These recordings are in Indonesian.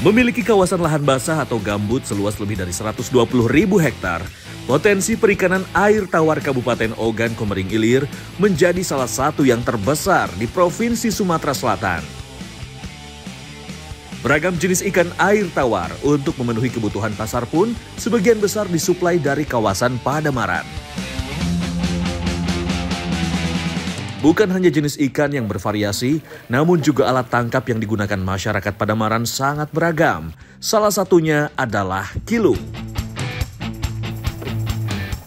Memiliki kawasan lahan basah atau gambut seluas lebih dari 120.000 hektar, potensi perikanan air tawar Kabupaten Ogan Komering Ilir menjadi salah satu yang terbesar di Provinsi Sumatera Selatan. Beragam jenis ikan air tawar untuk memenuhi kebutuhan pasar pun sebagian besar disuplai dari kawasan Padamaran. Bukan hanya jenis ikan yang bervariasi, namun juga alat tangkap yang digunakan masyarakat Padamaran sangat beragam. Salah satunya adalah kilung.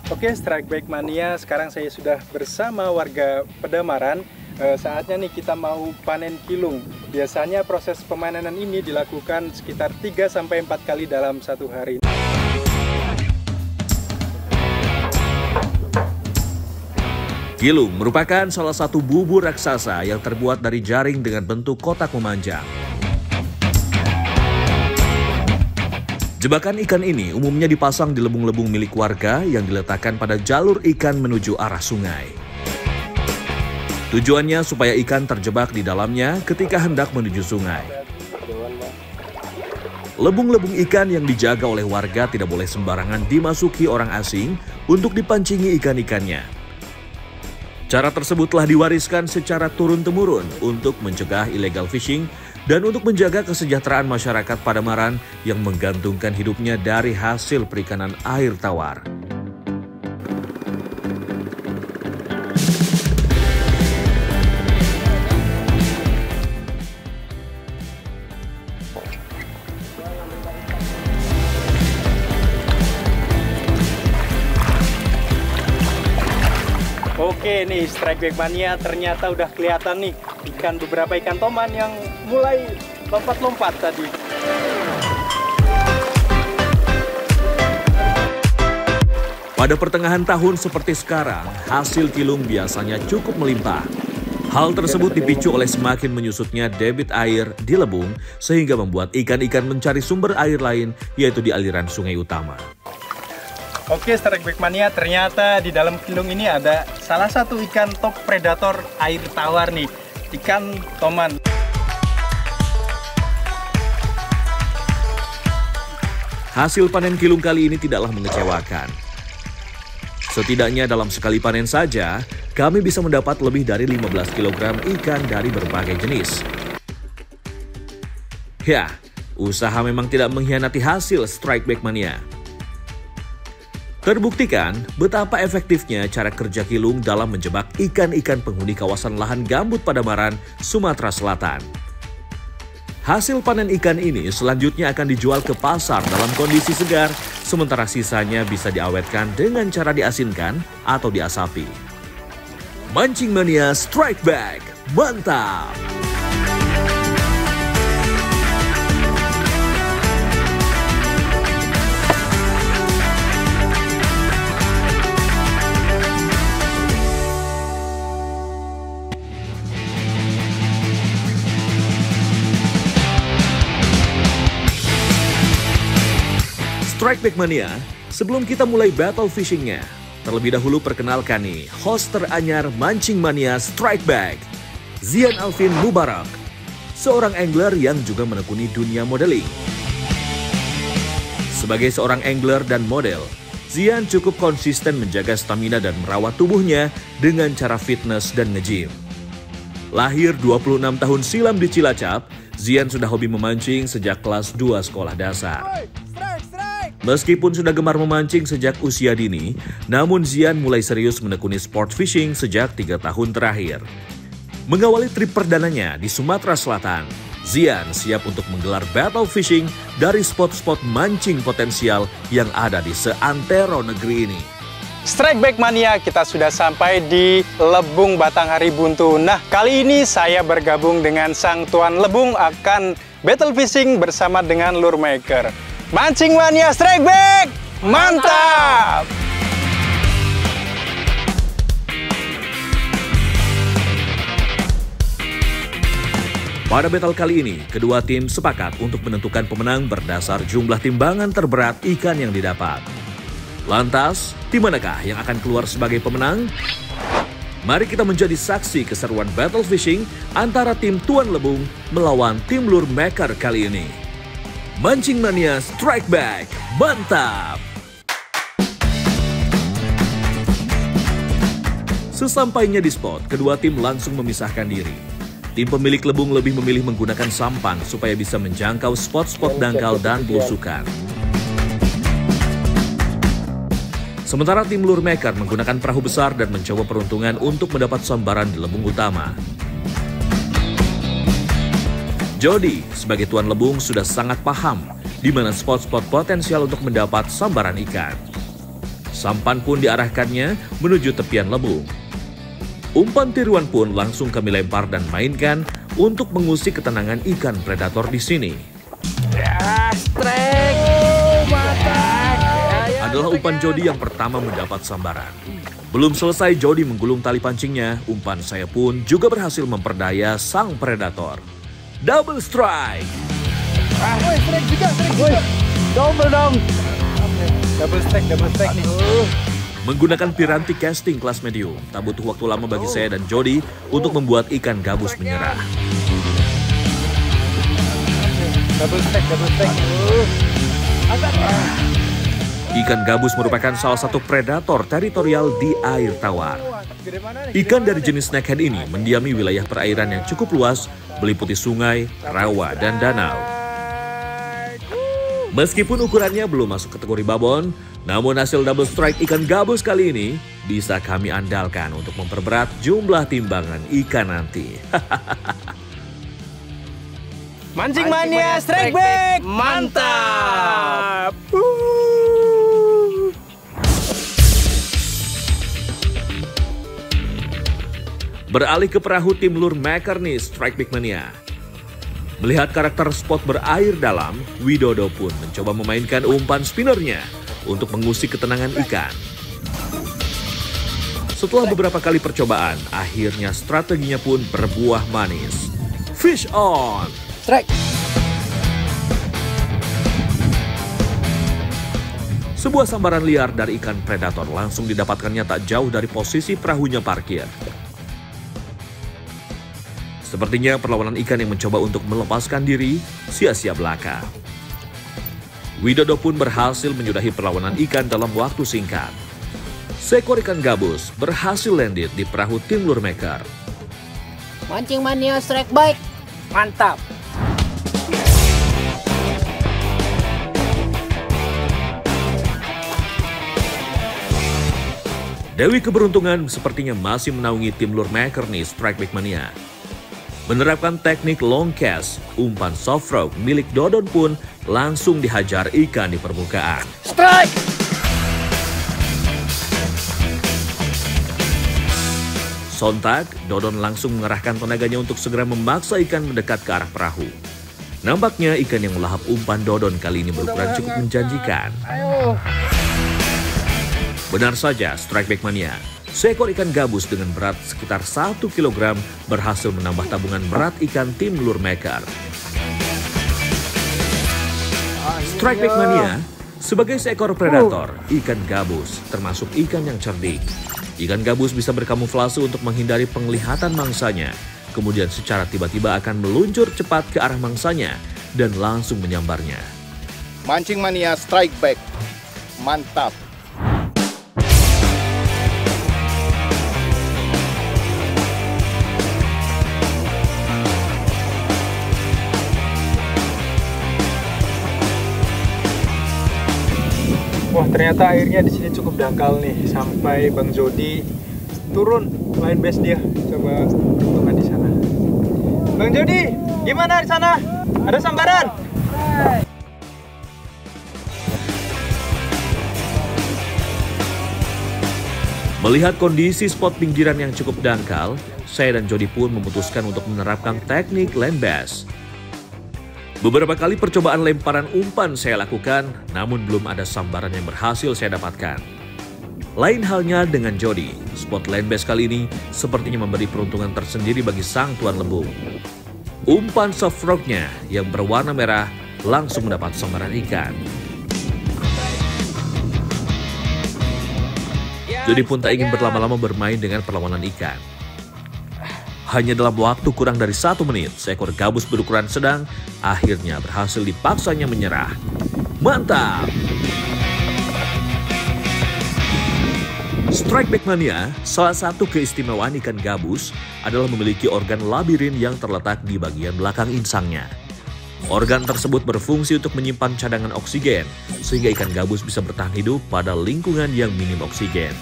Oke, Strike Back Mania, sekarang saya sudah bersama warga Padamaran. Saatnya nih kita mau panen kilung. Biasanya proses pemanenan ini dilakukan sekitar 3-4 kali dalam satu hari. Kilung merupakan salah satu bubur raksasa yang terbuat dari jaring dengan bentuk kotak memanjang. Jebakan ikan ini umumnya dipasang di lebung-lebung milik warga yang diletakkan pada jalur ikan menuju arah sungai. Tujuannya supaya ikan terjebak di dalamnya ketika hendak menuju sungai. Lebung-lebung ikan yang dijaga oleh warga tidak boleh sembarangan dimasuki orang asing untuk dipancingi ikan-ikannya. Cara tersebut telah diwariskan secara turun-temurun untuk mencegah illegal fishing dan untuk menjaga kesejahteraan masyarakat Padamaran yang menggantungkan hidupnya dari hasil perikanan air tawar. Oke nih, Strike Back Mania, ternyata udah kelihatan nih beberapa ikan toman yang mulai lompat-lompat tadi. Pada pertengahan tahun seperti sekarang, hasil kilung biasanya cukup melimpah. Hal tersebut dipicu oleh semakin menyusutnya debit air di lebung sehingga membuat ikan-ikan mencari sumber air lain, yaitu di aliran sungai utama. Oke, Strike Back Mania, ternyata di dalam kilung ini ada salah satu ikan top predator air tawar nih, ikan toman. Hasil panen kilung kali ini tidaklah mengecewakan. Setidaknya dalam sekali panen saja, kami bisa mendapat lebih dari 15 kg ikan dari berbagai jenis. Ya, usaha memang tidak mengkhianati hasil Strike Back Mania. Terbuktikan betapa efektifnya cara kerja kilung dalam menjebak ikan-ikan penghuni kawasan lahan gambut Padamaran, Sumatera Selatan. Hasil panen ikan ini selanjutnya akan dijual ke pasar dalam kondisi segar, sementara sisanya bisa diawetkan dengan cara diasinkan atau diasapi. Mancing Mania Strike Back, mantap! Strike Back Mania, sebelum kita mulai battle fishingnya, terlebih dahulu perkenalkan nih, host teranyar Mancing Mania Strike Back, Zian Alvin Mubarak, seorang angler yang juga menekuni dunia modeling. Sebagai seorang angler dan model, Zian cukup konsisten menjaga stamina dan merawat tubuhnya dengan cara fitness dan nge-gym. Lahir 26 tahun silam di Cilacap, Zian sudah hobi memancing sejak kelas 2 sekolah dasar. Meskipun sudah gemar memancing sejak usia dini, namun Zian mulai serius menekuni sport fishing sejak 3 tahun terakhir. Mengawali trip perdananya di Sumatera Selatan, Zian siap untuk menggelar battle fishing dari spot-spot mancing potensial yang ada di seantero negeri ini. Strike Back Mania, kita sudah sampai di Lebung Batanghari Buntu. Nah, kali ini saya bergabung dengan sang tuan lebung akan battle fishing bersama dengan lure maker. Mancing Mania Strike Back, mantap! Pada battle kali ini, kedua tim sepakat untuk menentukan pemenang berdasar jumlah timbangan terberat ikan yang didapat. Lantas, tim manakah yang akan keluar sebagai pemenang? Mari kita menjadi saksi keseruan battle fishing antara tim tuan lebung melawan tim lure maker kali ini. Mancing Mania Strike Back, mantap! Sesampainya di spot, kedua tim langsung memisahkan diri. Tim pemilik lebung lebih memilih menggunakan sampan supaya bisa menjangkau spot-spot dangkal dan belusukan. Sementara tim lure maker menggunakan perahu besar dan mencoba peruntungan untuk mendapat sambaran di lebung utama. Jody sebagai tuan lebung sudah sangat paham di mana spot-spot potensial untuk mendapat sambaran ikan. Sampan pun diarahkannya menuju tepian lebung. Umpan tiruan pun langsung kami lempar dan mainkan untuk mengusik ketenangan ikan predator di sini. Adalah umpan Jody yang pertama mendapat sambaran. Belum selesai Jody menggulung tali pancingnya, umpan saya pun juga berhasil memperdaya sang predator. Double strike. Strike juga. Double dong. Double strike nih. Menggunakan piranti casting kelas medium, tak butuh waktu lama bagi saya dan Jody untuk membuat ikan gabus menyerah. Double strike. Ikan gabus merupakan salah satu predator teritorial di air tawar. Ikan dari jenis snakehead ini mendiami wilayah perairan yang cukup luas, meliputi sungai, rawa, dan danau. Meskipun ukurannya belum masuk kategori babon, namun hasil double strike ikan gabus kali ini bisa kami andalkan untuk memperberat jumlah timbangan ikan nanti. Mancing Mania Strike Back, mantap! Beralih ke perahu tim lure maker nih, Strike Back Mania. Melihat karakter spot berair dalam, Widodo pun mencoba memainkan umpan spinnernya untuk mengusik ketenangan ikan. Setelah beberapa kali percobaan, akhirnya strateginya pun berbuah manis. Fish on! Strike! Sebuah sambaran liar dari ikan predator langsung didapatkannya tak jauh dari posisi perahunya parkir. Sepertinya perlawanan ikan yang mencoba untuk melepaskan diri sia-sia belaka. Widodo pun berhasil menyudahi perlawanan ikan dalam waktu singkat. Seekor ikan gabus berhasil landed di perahu tim lure maker. Mancing Mania Strike Back, Mantap! Dewi Keberuntungan sepertinya masih menaungi tim lure maker nih, Strike Back Mania. Menerapkan teknik long cast, umpan soft rock milik Dodon pun langsung dihajar ikan di permukaan. Strike! Sontak, Dodon langsung mengerahkan tenaganya untuk segera memaksa ikan mendekat ke arah perahu. Nampaknya ikan yang melahap umpan Dodon kali ini berukuran cukup menjanjikan. Benar saja, Strike Back Mania. Seekor ikan gabus dengan berat sekitar 1 kg berhasil menambah tabungan berat ikan tim lure maker. Strike Back Mania sebagai seekor predator, ikan gabus termasuk ikan yang cerdik. Ikan gabus bisa berkamuflase untuk menghindari penglihatan mangsanya, kemudian secara tiba-tiba akan meluncur cepat ke arah mangsanya dan langsung menyambarnya. Mancing Mania Strike Back, mantap! Wah, ternyata airnya di sini cukup dangkal nih, sampai Bang Jody turun line base dia. Coba peruntungan di sana. Bang Jody, gimana di sana? Ada sambaran? Melihat kondisi spot pinggiran yang cukup dangkal, saya dan Jody pun memutuskan untuk menerapkan teknik land bass. Beberapa kali percobaan lemparan umpan saya lakukan, namun belum ada sambaran yang berhasil saya dapatkan. Lain halnya dengan Jody, spot land bass kali ini sepertinya memberi peruntungan tersendiri bagi sang tuan lebung. Umpan soft rocknya yang berwarna merah langsung mendapat sambaran ikan. Jody pun tak ingin berlama-lama bermain dengan perlawanan ikan. Hanya dalam waktu kurang dari 1 menit, seekor gabus berukuran sedang akhirnya berhasil dipaksanya menyerah. Mantap! Strike Back Mania, salah satu keistimewaan ikan gabus adalah memiliki organ labirin yang terletak di bagian belakang insangnya. Organ tersebut berfungsi untuk menyimpan cadangan oksigen, sehingga ikan gabus bisa bertahan hidup pada lingkungan yang minim oksigen.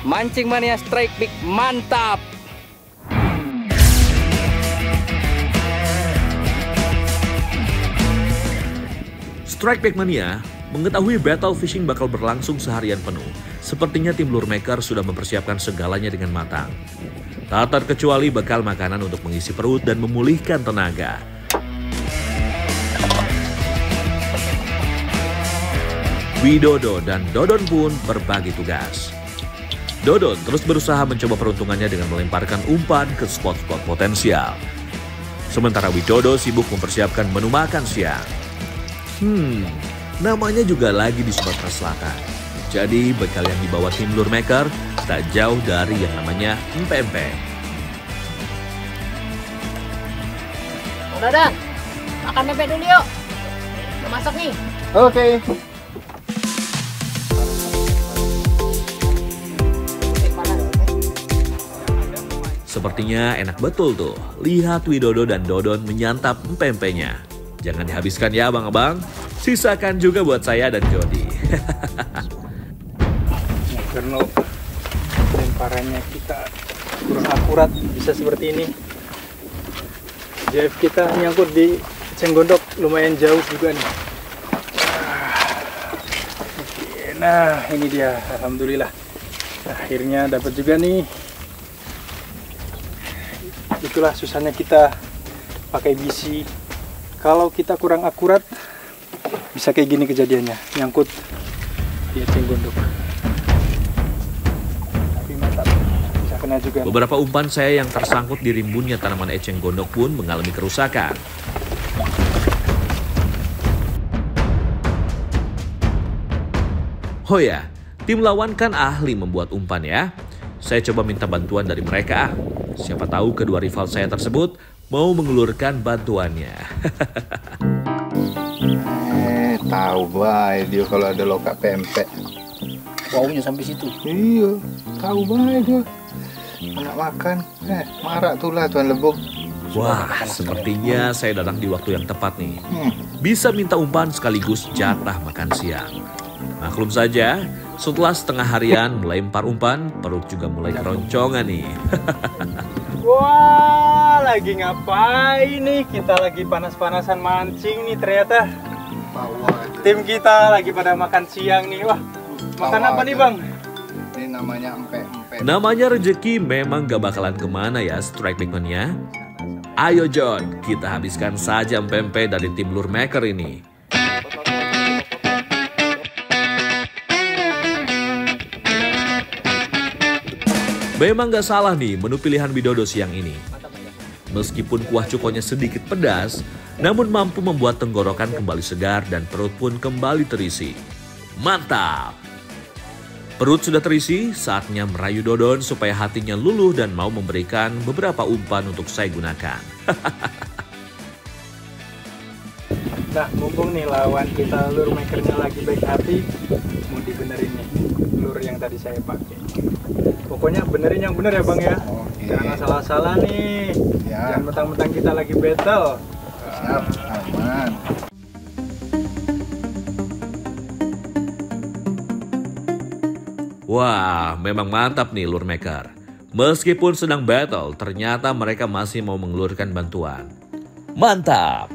Mancing Mania Strike Big mantap. Strike Back Mania mengetahui battle fishing bakal berlangsung seharian penuh. Sepertinya tim lure maker sudah mempersiapkan segalanya dengan matang. Tak terkecuali bekal makanan untuk mengisi perut dan memulihkan tenaga. Widodo dan Dodon pun berbagi tugas. Dodon terus berusaha mencoba peruntungannya dengan melemparkan umpan ke spot-spot potensial. Sementara Widodo sibuk mempersiapkan menu makan siang. Namanya juga lagi di Sumatera Selatan. Jadi bekal yang dibawa tim lure maker tak jauh dari yang namanya empek-empek. Udah, makan pempek dulu yuk. Udah masak nih. Oke. Sepertinya enak betul tuh. Lihat Widodo dan Dodon menyantap empek-empeknya. Jangan dihabiskan ya abang-abang. Sisakan juga buat saya dan Jody. Karena lemparannya kita kurang akurat, bisa seperti ini. JF kita nyangkut di eceng gondok, lumayan jauh juga nih. Nah, ini dia, alhamdulillah. Akhirnya dapat juga nih. Itulah susahnya kita pakai bisi. Kalau kita kurang akurat, bisa kayak gini kejadiannya, nyangkut di eceng gondok. Tapi mantap, bisa kena juga. Beberapa umpan saya yang tersangkut di rimbunnya tanaman eceng gondok pun mengalami kerusakan. Oh ya, tim lawan kan ahli membuat umpan ya. Saya coba minta bantuan dari mereka. Siapa tahu kedua rival saya tersebut mau mengulurkan bantuannya. Tahu baik dia kalau ada lokap pempek. Baunya sampai situ. Iya, tahu baik dia. Anak makan, marah tuh lah Tuan Lebuk. Wah, sepertinya saya datang di waktu yang tepat nih. Bisa minta umpan sekaligus jatah makan siang. Maklum saja, setelah setengah harian melempar umpan, perut juga mulai keroncongan nih. Wah, lagi ngapain nih? Kita lagi panas-panasan mancing nih ternyata. Tim kita lagi pada makan siang nih. Wah, makan apa nih Bang? Ini namanya empek-empek. Namanya rezeki memang gak bakalan kemana ya Strike Back Mania. Ayo John, kita habiskan saja empek-empek dari tim lure maker ini. Memang gak salah nih menu pilihan Widodo siang ini. Meskipun kuah cukonya sedikit pedas, namun mampu membuat tenggorokan kembali segar dan perut pun kembali terisi. Mantap! Perut sudah terisi, saatnya merayu Dodon supaya hatinya luluh dan mau memberikan beberapa umpan untuk saya gunakan. Nah, mumpung nih lawan kita lure makernya lagi baik hati, mau dibenerin nih lure yang tadi saya pakai. Pokoknya benerin yang bener ya Bang ya. Oke. Jangan salah-salah nih. Ya. Jangan mentang-mentang kita lagi battle. Siap, aman. Wah, memang mantap nih lure maker. Meskipun sedang battle, ternyata mereka masih mau mengelurkan bantuan. Mantap!